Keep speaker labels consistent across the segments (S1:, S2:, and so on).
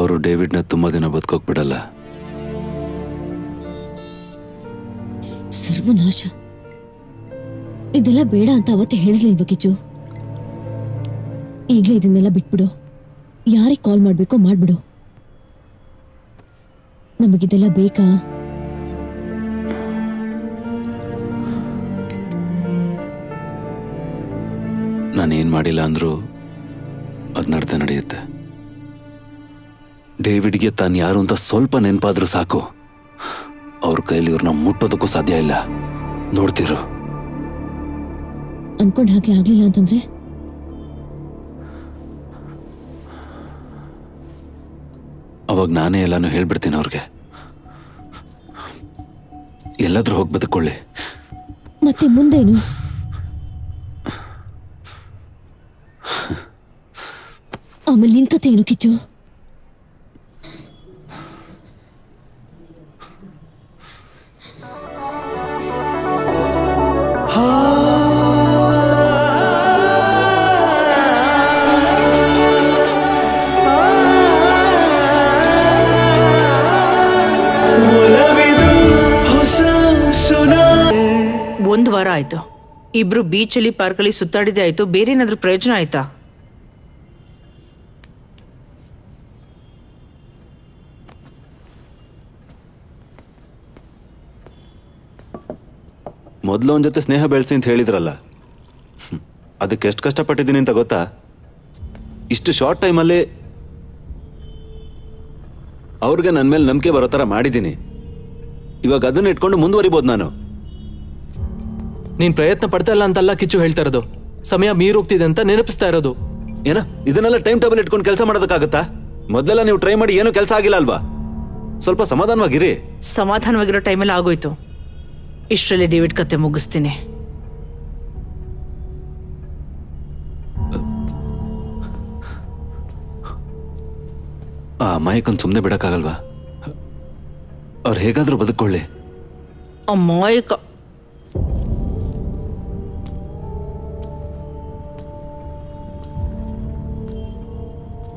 S1: ಅವರು ಡೇವಿಡ್ನ ತುಂಬಾ ದಿನ ಬದುಕೋಕ್ ಬಿಡಲ್ಲ.
S2: ಸರ್ವನಾಶ. ಇದೆಲ್ಲ ಬೇಡ ಅಂತ ಅವತ್ತೇ ಹೇಳಿರ್ಲಿಲ್ವ ಕಿಚ್ಚು? ಈಗಲೇ ಇದನ್ನೆಲ್ಲ ಬಿಟ್ಬಿಡು. ಯಾರಿಗೆ ಕಾಲ್ ಮಾಡ್ಬೇಕೋ ಮಾಡ್ಬಿಡು. ನಮಗಿದೆಲ್ಲ ಬೇಕಾ?
S1: ನಾನೇನ್ ಮಾಡಿಲ್ಲ ಅಂದ್ರೂ ಅದ್ ನಡ್ದೆ ನಡೆಯುತ್ತೆ. ಡೇವಿಡ್ಗೆ ತಾನು ಯಾರು ಅಂತ ಸ್ವಲ್ಪ ನೆನಪಾದ್ರೂ ಸಾಕು, ಅವ್ರ ಕೈಲಿ ಇವ್ರನ್ನ ಮುಟ್ಟೋದಕ್ಕೂ ಸಾಧ್ಯ ಇಲ್ಲ. ನೋಡ್ತಿರು.
S2: ಅನ್ಕೊಂಡ್ ಹಾಗೆ ಆಗ್ಲಿಲ್ಲ ಅಂತಂದ್ರೆ
S1: ಅವಾಗ ನಾನೇ ಎಲ್ಲಾನು ಹೇಳ್ಬಿಡ್ತೀನಿ ಅವ್ರಿಗೆ. ಎಲ್ಲಾದ್ರೂ ಹೋಗಿ ಬದುಕೊಳ್ಳಿ.
S2: ಮತ್ತೆ ಮುಂದೇನು? ಆಮೇಲೆ ನಿನ್ ಕತೆ ಏನು ಕಿಚ್ಚು?
S3: ಒಂದು ವಾರ ಆಯ್ತು. ಇಬ್ರು ಬೀಚಲ್ಲಿ ಪಾರ್ಕಲ್ಲಿ ಸುತ್ತಾಡಿದೆ ಆಯ್ತು. ಬೇರೆ ಏನಾದ್ರೂ ಪ್ರಯೋಜನ ಆಯ್ತಾ?
S1: ಮೊದಲು ಅವನ ಜೊತೆ ಸ್ನೇಹ ಬೆಳೆಸಿ ಅಂತ ಹೇಳಿದ್ರಲ್ಲ, ಅದಕ್ಕೆ ಎಷ್ಟು ಕಷ್ಟಪಟ್ಟಿದ್ದೀನಿ ಅಂತ ಗೊತ್ತಾ? ಇಷ್ಟು ಶಾರ್ಟ್ ಟೈಮಲ್ಲಿ ಅವ್ರಿಗೆ ನನ್ನ ಮೇಲೆ ನಂಬಿಕೆ ಬರೋ ಥರ ಮಾಡಿದ್ದೀನಿ. ಇವಾಗ ಅದನ್ನ ಇಟ್ಕೊಂಡು ಮುಂದುವರಿಬೋದು ನಾನು.
S4: ನೀನ್ ಪ್ರಯತ್ನ ಪಡ್ತಾ ಇಲ್ಲ ಅಂತಲ್ಲ ಕಿಚ್ಚು ಹೇಳ್ತಾ ಇರೋದು, ಸಮಯ ಮೀರೋಗ್ತಿದೆ ಅಂತ ನೆನಪಿಸ್ತಾ ಇರೋದು.
S1: ಏನ ಇದನ್ನೆಲ್ಲ ಟೈಮ್ ಟೇಬಲ್ ಇಟ್ಕೊಂಡು ಕೆಲಸ ಮಾಡೋದಕ್ಕಾಗತ್ತಾ? ಮೊದಲೆಲ್ಲ ನೀವು ಟ್ರೈ ಮಾಡಿ ಏನೂ ಕೆಲಸ ಆಗಿಲ್ಲ ಅಲ್ವಾ? ಸ್ವಲ್ಪ ಸಮಾಧಾನವಾಗಿರಿ.
S3: ಸಮಾಧಾನವಾಗಿರೋ ಟೈಮಲ್ಲಿ ಆಗೋಯ್ತು. ಇಷ್ಟರಲ್ಲಿ ಡೇವಿಡ್ ಕತೆ ಮುಗಿಸ್ತೀನಿ.
S1: ಆ ಅಮಾಯಕನ್ ಸುಮ್ಮನೆ ಬಿಡಕ್ಕಾಗಲ್ವಾ? ಅವ್ರು ಹೇಗಾದ್ರೂ ಬದುಕೊಳ್ಳಿ.
S3: ಅಮಾಯಕ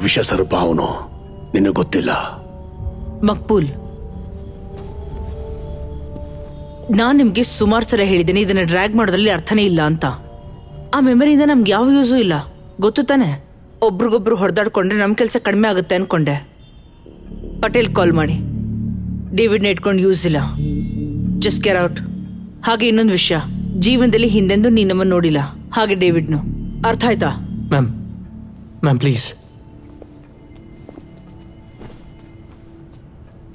S5: ವಿಷ ಸರ್ಪ ಅವನು, ನಿನಗೆ ಗೊತ್ತಿಲ್ಲ.
S3: ಮಕ್ಬೂಲ್, ನಾನ್ ನಿಮ್ಗೆ ಸುಮಾರು ಸಲ ಹೇಳಿದ್ದೀನಿ ಇದನ್ನ ಡ್ರ್ಯಾಗ್ ಮಾಡೋದ್ರಲ್ಲಿ ಅರ್ಥನೇ ಇಲ್ಲ ಅಂತ. ಆ ಮೆಮರಿಯಿಂದ ನಮ್ಗೆ ಯಾವ ಯೂಸು ಇಲ್ಲ, ಗೊತ್ತು ತಾನೆ? ಒಬ್ರಿಗೊಬ್ರು ಹೊಡೆದಾಡ್ಕೊಂಡ್ರೆ ನಮ್ ಕೆಲಸ ಕಡಿಮೆ ಆಗುತ್ತೆ ಅನ್ಕೊಂಡೆ. ಪಟೇಲ್ ಕಾಲ್ ಮಾಡಿ, ಡೇವಿಡ್ನ ಇಟ್ಕೊಂಡು ಯೂಸ್ ಇಲ್ಲ, ಜಸ್ಟ್ ಕೇರ್ ಔಟ್. ಹಾಗೆ ಇನ್ನೊಂದು ವಿಷಯ, ಜೀವನದಲ್ಲಿ ಹಿಂದೆಂದು ನೀನ್ ನಮ್ಮನ್ನು ನೋಡಿಲ್ಲ, ಹಾಗೆ ಡೇವಿಡ್ನು. ಅರ್ಥ ಆಯ್ತಾ?
S4: ಮ್ಯಾಮ್ ಪ್ಲೀಸ್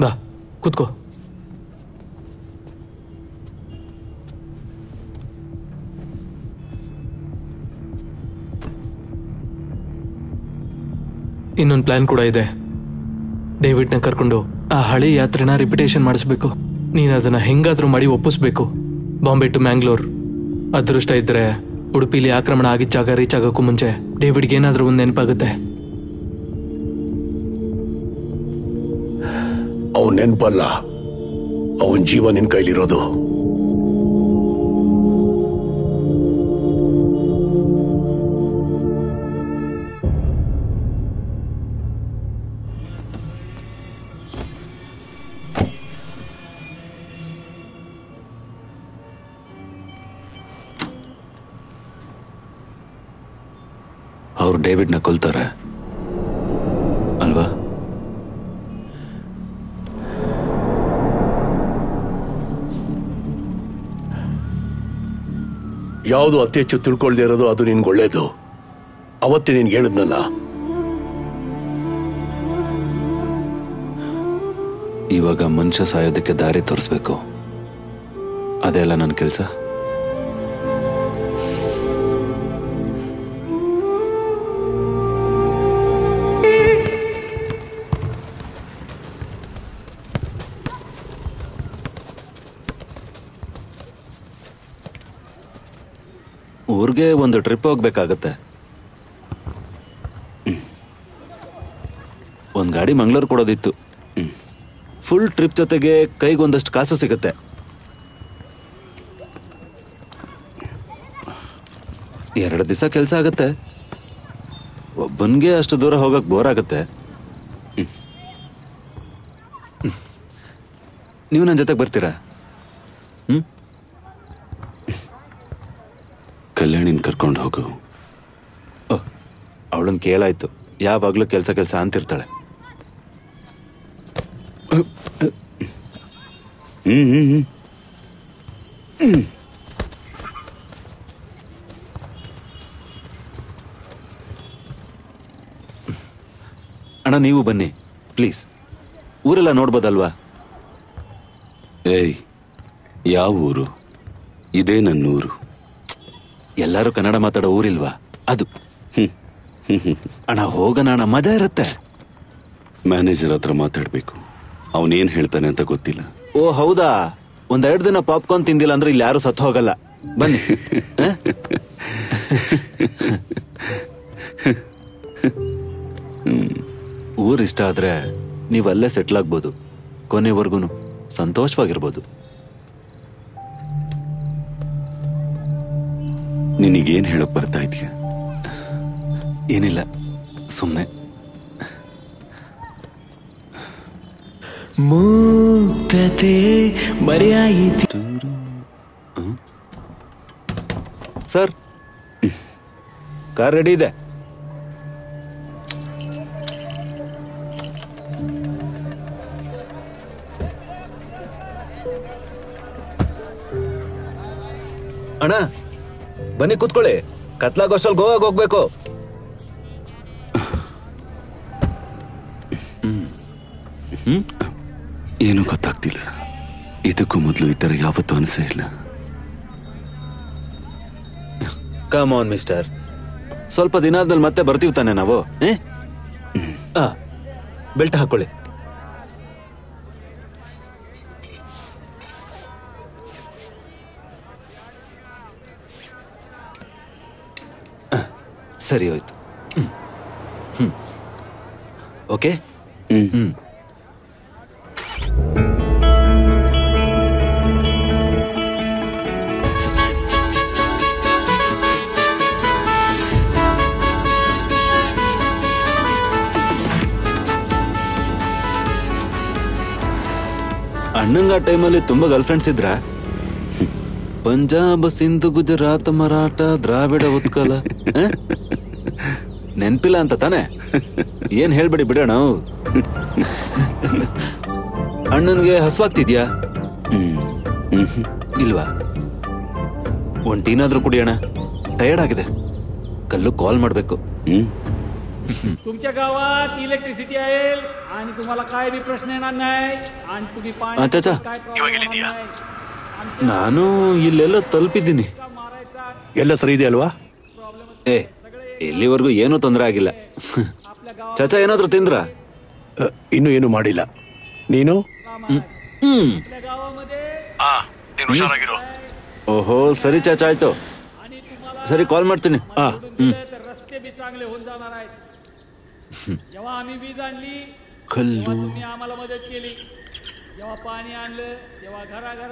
S4: ಬಾ ಕೂತ್ಕೋ. ಇನ್ನೊಂದು ಪ್ಲಾನ್ ಕೂಡ ಇದೆ. ಡೇವಿಡ್ನ ಕರ್ಕೊಂಡು ಆ ಹಳೆ ಯಾತ್ರೆನ ರಿಪಿಟೇಷನ್ ಮಾಡಿಸ್ಬೇಕು. ನೀನು ಅದನ್ನ ಹೆಂಗಾದ್ರೂ ಮಾಡಿ ಒಪ್ಪಿಸ್ಬೇಕು. ಬಾಂಬೆ ಟು ಮ್ಯಾಂಗ್ಳೂರ್. ಅದೃಷ್ಟ ಇದ್ರೆ ಉಡುಪಿಲಿ ಆಕ್ರಮಣ ಆಗಿದ್ದ ಜಾಗ ರೀಚ್ ಆಗೋಕ್ಕೂ ಮುಂಚೆ ಡೇವಿಡ್ಗೆ ಏನಾದ್ರೂ ಒಂದು ನೆನಪಾಗುತ್ತೆ.
S5: ಅವನ್ ನೆನಪಲ್ಲ, ಅವನ್ ಜೀವ ನಿನ್ ಕೈಲಿರೋದು.
S1: ಅವ್ರು ಡೇವಿಡ್ನ ಕೊಲ್ತಾರೆ ಅಲ್ವಾ?
S5: ಯಾವುದು ಅತಿ ಹೆಚ್ಚು ತಿಳ್ಕೊಳ್ದೇ ಇರೋದು ಅದು ನಿನ್ಗೆ ಒಳ್ಳೇದು. ಅವತ್ತೇ ನಿನ್ಗೆ ಹೇಳಿದ್ನಲ್ಲ.
S1: ಇವಾಗ ಮನುಷ್ಯ ಸಾಯೋದಕ್ಕೆ ದಾರಿ ತೋರಿಸ್ಬೇಕು, ಅದೆಲ್ಲ ನನ್ನ ಕೆಲಸ. ಊರಿಗೆ ಒಂದು ಟ್ರಿಪ್ ಹೋಗ್ಬೇಕಾಗತ್ತೆ. ಒಂದು ಗಾಡಿ ಮಂಗಳೂರು ಕೊಡೋದಿತ್ತು. ಫುಲ್ ಟ್ರಿಪ್ ಜೊತೆಗೆ ಕೈಗೊಂದಷ್ಟು ಕಾಸು ಸಿಗುತ್ತೆ. ಎರಡು ದಿವಸ ಕೆಲಸ ಆಗತ್ತೆ. ಒಬ್ಬನಿಗೆ ಅಷ್ಟು ದೂರ ಹೋಗಕ್ಕೆ ಬೋರ್ ಆಗತ್ತೆ. ನೀವು ನನ್ನ ಜೊತೆಗೆ ಬರ್ತೀರಾ?
S6: ಕಲ್ಯಾಣಿನ ಕರ್ಕೊಂಡು ಹೋಗು.
S1: ಅವಳನ್ನ ಕೇಳಾಯ್ತು, ಯಾವಾಗಲೂ ಕೆಲಸ ಅಂತಿರ್ತಾಳೆ. ಅಣ್ಣ ನೀವು ಬನ್ನಿ ಪ್ಲೀಸ್, ಊರೆಲ್ಲ ನೋಡ್ಬೋದಲ್ವಾ?
S6: ಏಯ್, ಯಾವ ಊರು? ಇದೇ ನನ್ನೂರು.
S1: ಎಲ್ಲರೂ ಕನ್ನಡ ಮಾತಾಡೋ ಊರಿಲ್ವಾ ಅದು? ಅಣ್ಣ ಹೋಗೋಣ ಅಣ್ಣ, ಮಜಾ ಇರುತ್ತೆ.
S6: ಮ್ಯಾನೇಜರ್ ಹತ್ರ ಮಾತಾಡ್ಬೇಕು, ಅವನೇನ್ ಹೇಳ್ತಾನೆ ಅಂತ ಗೊತ್ತಿಲ್ಲ.
S1: ಓ ಹೌದಾ, 1-2 ದಿನ ಪಾಪ್ಕಾರ್ನ್ ತಿಂದಿಲ್ಲ ಅಂದ್ರೆ ಇಲ್ಲಿ ಯಾರು ಸತ್ತು ಹೋಗಲ್ಲ. ಬನ್ನಿ. ಊರ್ ಇಷ್ಟ ಆದ್ರೆ ನೀವಲ್ಲೇ ಸೆಟ್ಲ್ ಆಗ್ಬೋದು, ಕೊನೆವರೆಗೂ ಸಂತೋಷವಾಗಿರ್ಬೋದು.
S6: ನಿನಗೇನ್ ಹೇಳಕ್ ಬರ್ತಾ ಇದೆಯಾ?
S1: ಏನಿಲ್ಲ, ಸುಮ್ಮನೆ.
S7: ಮುಗ್ಧತೆ ಮರೆಯಾಯಿತು.
S1: ಸರ್, ಕಾರ್ ರೆಡಿ ಇದೆ. ಅಣ್ಣ ಬನ್ನಿ ಕೂತ್ಕೊಳ್ಳಿ, ಕತ್ಲಾಗೋಷ್ಟಲ್ಲಿ ಗೋವಾಗೆ ಹೋಗ್ಬೇಕು.
S6: ಏನೂ ಗೊತ್ತಾಗ್ತಿಲ್ಲ. ಇದಕ್ಕೂ ಮೊದಲು ಈ ಥರ ಯಾವತ್ತೂ ಅನಿಸೇ ಇಲ್ಲ.
S1: ಕಮ್ ಆನ್ ಮಿಸ್ಟರ್, ಸ್ವಲ್ಪ ದಿನ ಆದ್ಮೇಲೆ ಮತ್ತೆ ಬರ್ತೀವಿ ತಾನೆ ನಾವು? ಬೆಲ್ಟ್ ಹಾಕೊಳ್ಳಿ. ಸರಿ ಹೋಯ್ತು. ಓಕೆ. ಅಣ್ಣಂಗ ಆ ಟೈಮಲ್ಲಿ ತುಂಬಾ ಗರ್ಲ್ ಫ್ರೆಂಡ್ಸ್ ಇದ್ರ? ಪಂಜಾಬ್, ಸಿಂಧು, ಗುಜರಾತ್, ಮರಾಠ, ದ್ರಾವಿಡ, ಉತ್ಕಲ ನೆನ್ಪಿಲ್ಲ ಅಂತ ತಾನೆ? ಏನ್ ಹೇಳ್ಬೇಡಿ ಬಿಡೋಣ. ಅಣ್ಣನ್ಗೆ ಹಸುವಾಗ್ತಿದ್ಯಾ? ಇಲ್ವಾ? ಒಂದ್ ಟೀನಾದ್ರೂ ಕುಡಿಯೋಣ, ಟಯರ್ಡ್ ಆಗಿದೆ. ಕಲ್ಲು ಕಾಲ್ ಮಾಡ್ಬೇಕು.
S8: तुमच्या गावात इलेक्ट्रिसिटी आहे आणि तुम्हाला काय बी प्रश्न येणार नाही आणि तुम्ही पाणी
S1: अच्छा.
S8: काय problem होणार नाही.
S1: ನಾನು ಇಲ್ಲೆಲ್ಲ ತಲುಪಿದ್ದೀನಿ.
S5: ಎಲ್ಲ ಸರಿ ಇದೆ ಅಲ್ವಾ?
S1: ಇಲ್ಲಿವರೆಗೂ ಏನೂ ತೊಂದರೆ ಆಗಿಲ್ಲ. ಚಾಚಾ ಏನಾದ್ರೂ ತಿಂದ್ರ?
S5: ಇನ್ನೂ ಏನು ಮಾಡಿಲ್ಲ. ನೀನು? ಹುಷಾರಾಗಿರೋ.
S1: ಓಹೋ ಸರಿ ಚಾಚಾ, ಆಯ್ತು. ಸರಿ ಕಾಲ್ ಮಾಡ್ತೀನಿ.
S8: रस्ते बी चांगले होऊन जाणार आहेत. जेव्हा आम्ही वीज आणली
S1: कल्लू
S8: तुम्ही आम्हाला मदत केली. जेव्हा पाणी आणलं तेव्हा घराघर